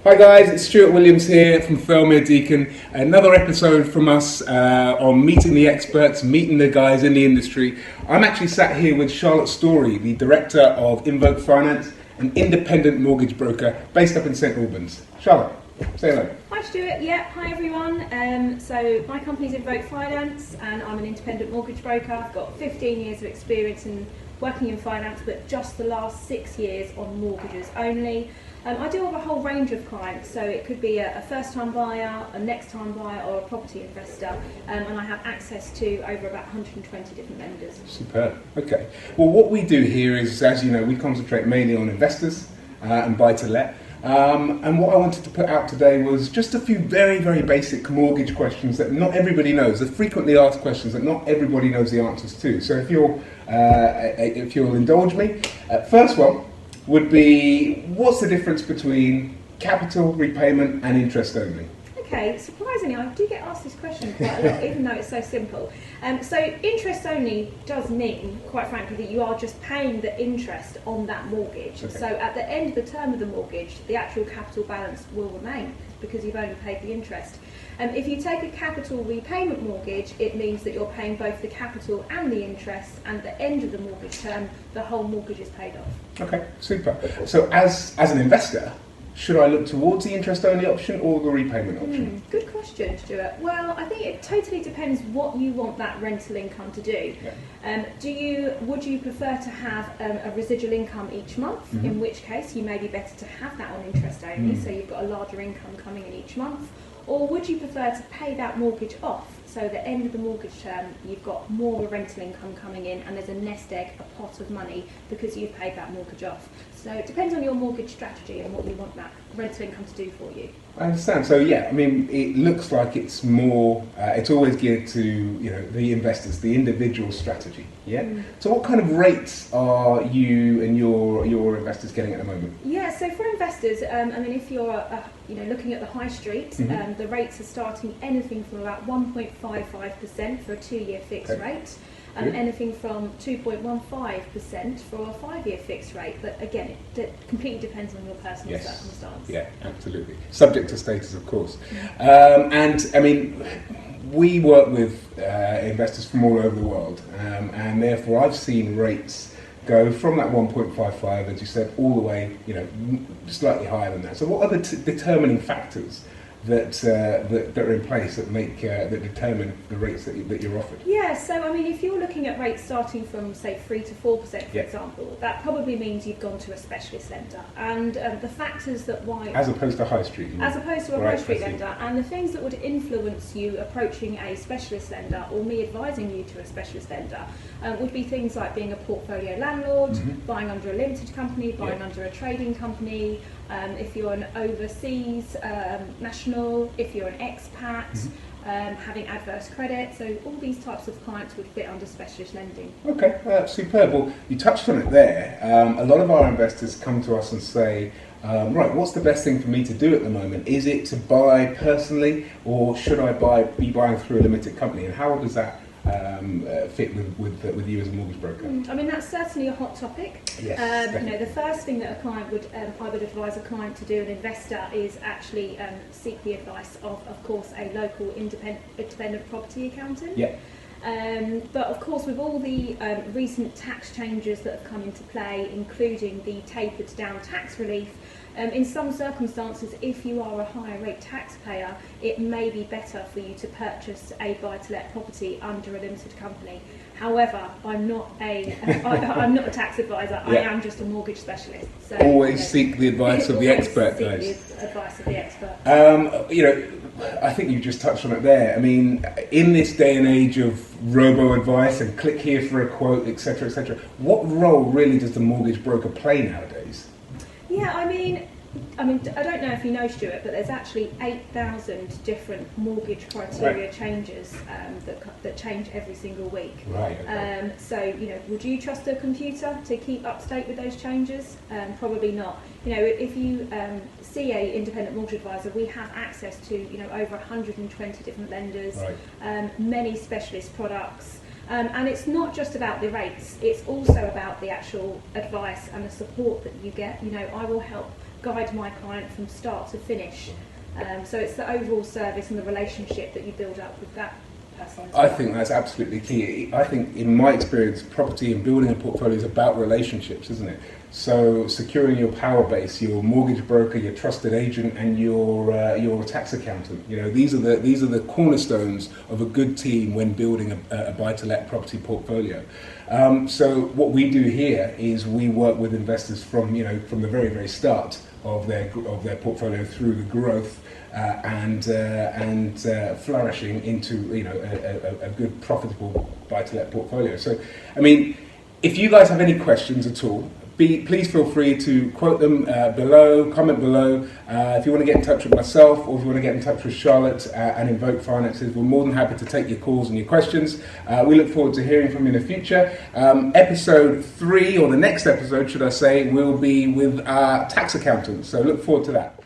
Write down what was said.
Hi guys, it's Stuart Williams here from Thirlmere, Deacon. Another episode from us on meeting the experts, meeting the guys in the industry. I'm actually sat here with Charlotte Storey, the director of Invoke Finance, an independent mortgage broker based up in St Albans. Charlotte, say hello. Hi Stuart, hi everyone. So my company's Invoke Finance and I'm an independent mortgage broker. I've got 15 years of experience in working in finance, but just the last 6 years on mortgages only. I deal with a whole range of clients, so it could be a first-time buyer, a next-time buyer or a property investor, and I have access to over about 120 different lenders. Superb. Okay. Well, what we do here is, as you know, we concentrate mainly on investors and buy-to-let. And what I wanted to put out today was just a few very, very basic mortgage questions that not everybody knows, the frequently asked questions that not everybody knows the answers to. So if you'll indulge me, first one would be, what's the difference between capital, repayment and interest only? Okay, surprisingly I do get asked this question quite a lot, even though it's so simple. So interest only does mean, quite frankly, that you are just paying the interest on that mortgage. Okay. So at the end of the term of the mortgage, the actual capital balance will remain because you've only paid the interest. If you take a capital repayment mortgage, it means that you're paying both the capital and the interest, and at the end of the mortgage term, the whole mortgage is paid off. Okay, super. So as an investor, should I look towards the interest-only option or the repayment option? Good question, Stuart. Well, I think it totally depends what you want that rental income to do. Yeah. Would you prefer to have a residual income each month? Mm-hmm. In which case, you may be better to have that on interest only, so you've got a larger income coming in each month. Or would you prefer to pay that mortgage off? So at the end of the mortgage term, you've got more rental income coming in and there's a nest egg, a pot of money, because you've paid that mortgage off. So it depends on your mortgage strategy and what you want that rental income to do for you. I understand. So yeah, I mean, it looks like it's more, it's always geared to, you know, the investors, the individual strategy. Yeah. So what kind of rates are you and your investors getting at the moment? Yeah. So for investors, I mean, if you're looking at the high street, the rates are starting anything from about 1.55% for a 2-year fixed rate. Anything from 2.15% for a 5-year fixed rate, but again, it completely depends on your personal circumstance. Yeah, absolutely. Subject to status, of course. And I mean, we work with investors from all over the world, and therefore I've seen rates go from that 1.55, as you said, all the way, slightly higher than that. So what are the determining factors that are in place that determine the rates that you're offered? Yeah, so I mean, if you're looking at rates starting from say 3 to 4%, for example, that probably means you've gone to a specialist lender, and the factors that why, as opposed to high street, as opposed to a high street lender, and the things that would influence you approaching a specialist lender or me advising you to a specialist lender would be things like being a portfolio landlord, buying under a limited company, buying under a trading company. If you're an overseas national, if you're an expat, having adverse credit, so all these types of clients would fit under specialist lending. Okay, superb. Well, you touched on it there. A lot of our investors come to us and say, right, what's the best thing for me to do at the moment? Is it to buy personally, or should I be buying through a limited company? And how does that fit with you as a mortgage broker? I mean, that's certainly a hot topic. Yes, the first thing that I would advise a client to do, an investor, is actually seek the advice of course, a local independent property accountant. Yeah. But of course, with all the recent tax changes that have come into play, including the tapered down tax relief, in some circumstances, if you are a higher rate taxpayer, it may be better for you to purchase a buy-to-let property under a limited company. However, I'm not a tax advisor. I am just a mortgage specialist. So always seek the advice of the expert, guys. The advice of the expert. I think you just touched on it there. I mean, in this day and age of robo-advice and click here for a quote, etc., what role really does the mortgage broker play nowadays? Yeah, I mean, I don't know if you know, Stuart, but there's actually 8,000 different mortgage criteria changes that change every single week. Right. Okay. So, would you trust a computer to keep up to date with those changes? Probably not. If you see an independent mortgage advisor, we have access to over 120 different lenders, many specialist products. And it's not just about the rates, it's also about the actual advice and the support that you get. I will help guide my client from start to finish. So it's the overall service and the relationship that you build up with that person as well. I think that's absolutely key. I think, in my experience, property and building a portfolio is about relationships, isn't it? So securing your power base, your mortgage broker, your trusted agent, and your tax accountant. You know, these are the cornerstones of a good team when building a buy-to-let property portfolio. So what we do here is we work with investors from the very, very start of their portfolio through the growth and flourishing into a good profitable buy-to-let portfolio. So, I mean, if you guys have any questions at all, please feel free to quote them below, comment below. If you want to get in touch with myself, or if you want to get in touch with Charlotte and Invoke Finances, we're more than happy to take your calls and your questions. We look forward to hearing from you in the future. Episode 3, or the next episode, should I say, will be with our tax accountant. So look forward to that.